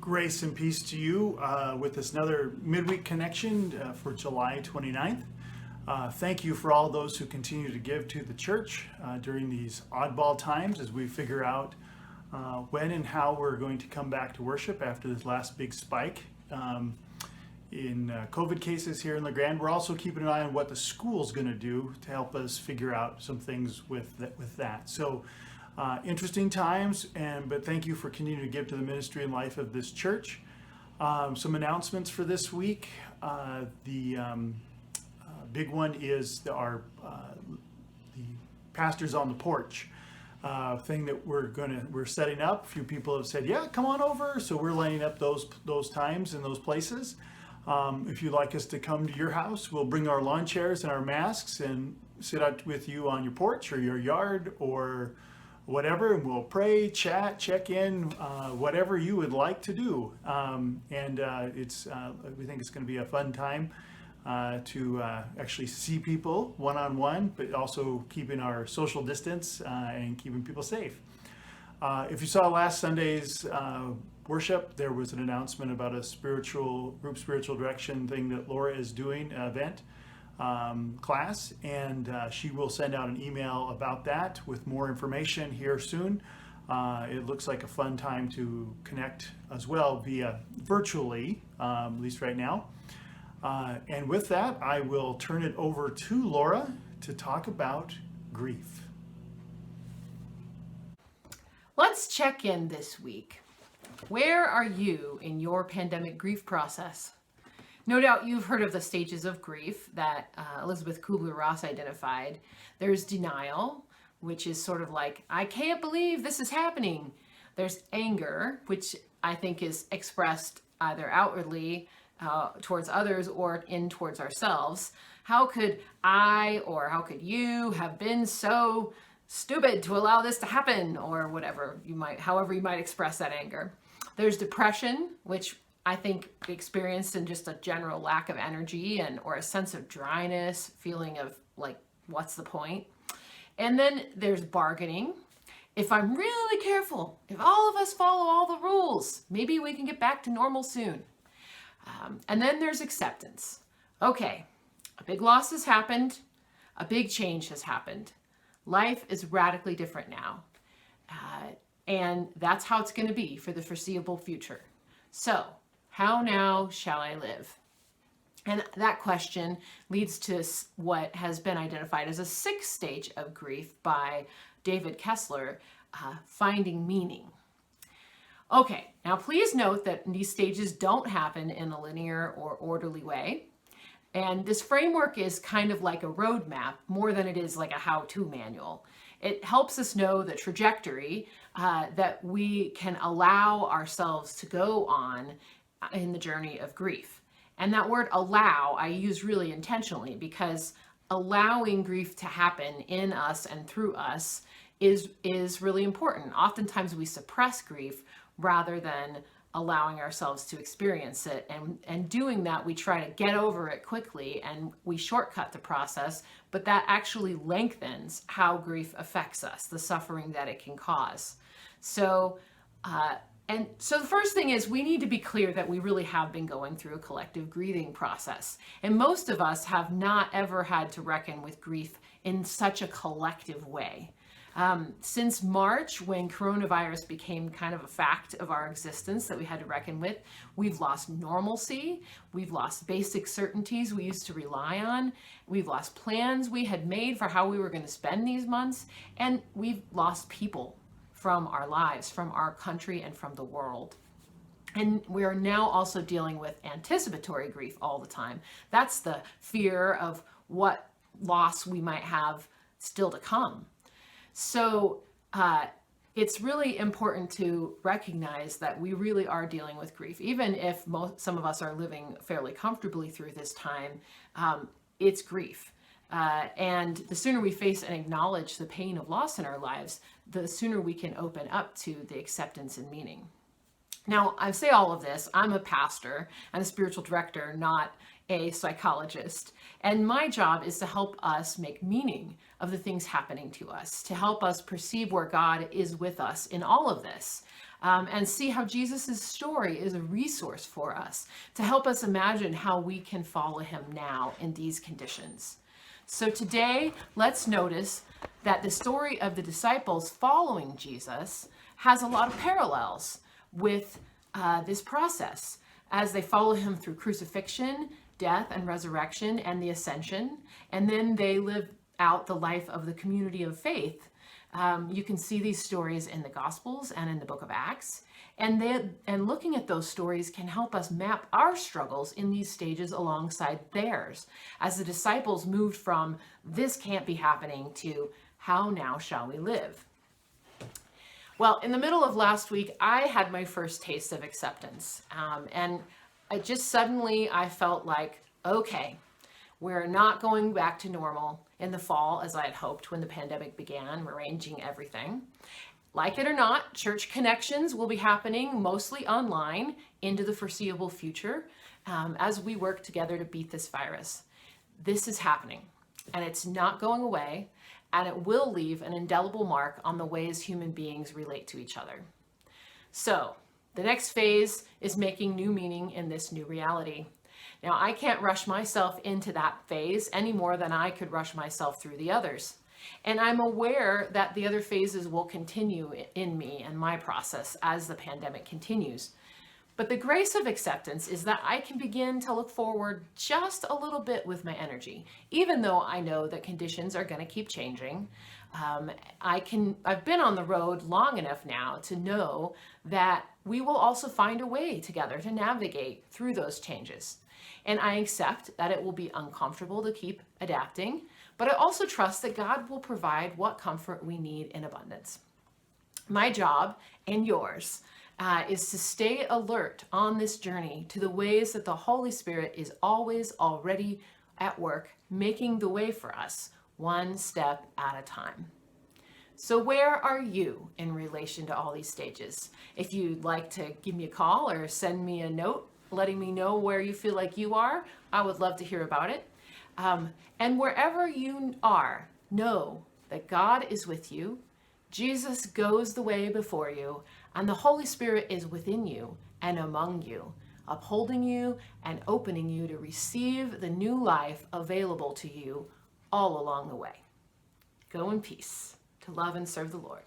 Grace and peace to you with this another Midweek Connection for July 29th. Thank you for all those who continue to give to the church during these oddball times as we figure out when and how we're going to come back to worship after this last big spike in COVID cases here in La Grande. We're also keeping an eye on what the school's going to do to help us figure out some things with that. So interesting times, but thank you for continuing to give to the ministry and life of this church. Some announcements for this week. The big one is the pastors on the porch thing that we're setting up. A few people have said, "Yeah, come on over." So we're lining up those times and those places. If you'd like us to come to your house, we'll bring our lawn chairs and our masks and sit out with you on your porch or your yard or whatever, and we'll pray, chat, check in, whatever you would like to do. We think it's going to be a fun time to actually see people one-on-one, but also keeping our social distance and keeping people safe. If you saw last Sunday's worship, there was an announcement about a group spiritual direction thing that Laura is doing, event. Class, and she will send out an email about that with more information here soon. It looks like a fun time to connect as well via virtually, at least right now. And with that, I will turn it over to Laura to talk about grief. Let's check in this week. Where are you in your pandemic grief process? No doubt you've heard of the stages of grief that Elizabeth Kubler-Ross identified. There's denial, which is sort of like, I can't believe this is happening. There's anger, which I think is expressed either outwardly towards others or towards ourselves. How could I or how could you have been so stupid to allow this to happen, or however you might express that anger. There's depression, which I think experienced in just a general lack of energy or a sense of dryness, feeling of like, what's the point? And then there's bargaining. If I'm really careful, if all of us follow all the rules, maybe we can get back to normal soon. And then there's acceptance. Okay, a big loss has happened. A big change has happened. Life is radically different now. And that's how it's going to be for the foreseeable future. So, how now shall I live? And that question leads to what has been identified as a sixth stage of grief by David Kessler, finding meaning. Okay, now please note that these stages don't happen in a linear or orderly way. And this framework is kind of like a roadmap more than it is like a how-to manual. It helps us know the trajectory that we can allow ourselves to go on in the journey of grief. And that word allow, I use really intentionally because allowing grief to happen in us and through us is really important. Oftentimes we suppress grief rather than allowing ourselves to experience it. And doing that, we try to get over it quickly and we shortcut the process, but that actually lengthens how grief affects us, the suffering that it can cause. So the first thing is we need to be clear that we really have been going through a collective grieving process. And most of us have not ever had to reckon with grief in such a collective way. Since March, when coronavirus became kind of a fact of our existence that we had to reckon with, we've lost normalcy, we've lost basic certainties we used to rely on, we've lost plans we had made for how we were going to spend these months, and we've lost people from our lives, from our country, and from the world. And we are now also dealing with anticipatory grief all the time. That's the fear of what loss we might have still to come. So it's really important to recognize that we really are dealing with grief. Even if some of us are living fairly comfortably through this time, it's grief. And the sooner we face and acknowledge the pain of loss in our lives, the sooner we can open up to the acceptance and meaning. Now, I say all of this, I'm a pastor and a spiritual director, not a psychologist, and my job is to help us make meaning of the things happening to us, to help us perceive where God is with us in all of this, and see how Jesus' story is a resource for us to help us imagine how we can follow him now in these conditions. So today, let's notice that the story of the disciples following Jesus has a lot of parallels with this process as they follow him through crucifixion, death and resurrection, and the ascension, and then they live out the life of the community of faith. You can see these stories in the Gospels and in the book of Acts, and looking at those stories can help us map our struggles in these stages alongside theirs, as the disciples moved from this can't be happening to how now shall we live. Well, in the middle of last week, I had my first taste of acceptance. And I felt like, okay, we're not going back to normal in the fall as I had hoped when the pandemic began, arranging everything. Like it or not, church connections will be happening mostly online into the foreseeable future as we work together to beat this virus. This is happening, and it's not going away. And it will leave an indelible mark on the ways human beings relate to each other. So, the next phase is making new meaning in this new reality. Now, I can't rush myself into that phase any more than I could rush myself through the others. And I'm aware that the other phases will continue in me and my process as the pandemic continues. But the grace of acceptance is that I can begin to look forward just a little bit with my energy, even though I know that conditions are going to keep changing. I've been on the road long enough now to know that we will also find a way together to navigate through those changes. And I accept that it will be uncomfortable to keep adapting, but I also trust that God will provide what comfort we need in abundance. My job and yours is to stay alert on this journey to the ways that the Holy Spirit is always already at work, making the way for us, one step at a time. So where are you in relation to all these stages? If you'd like to give me a call or send me a note letting me know where you feel like you are, I would love to hear about it. And wherever you are, know that God is with you, Jesus goes the way before you, and the Holy Spirit is within you and among you, upholding you and opening you to receive the new life available to you all along the way. Go in peace to love and serve the Lord.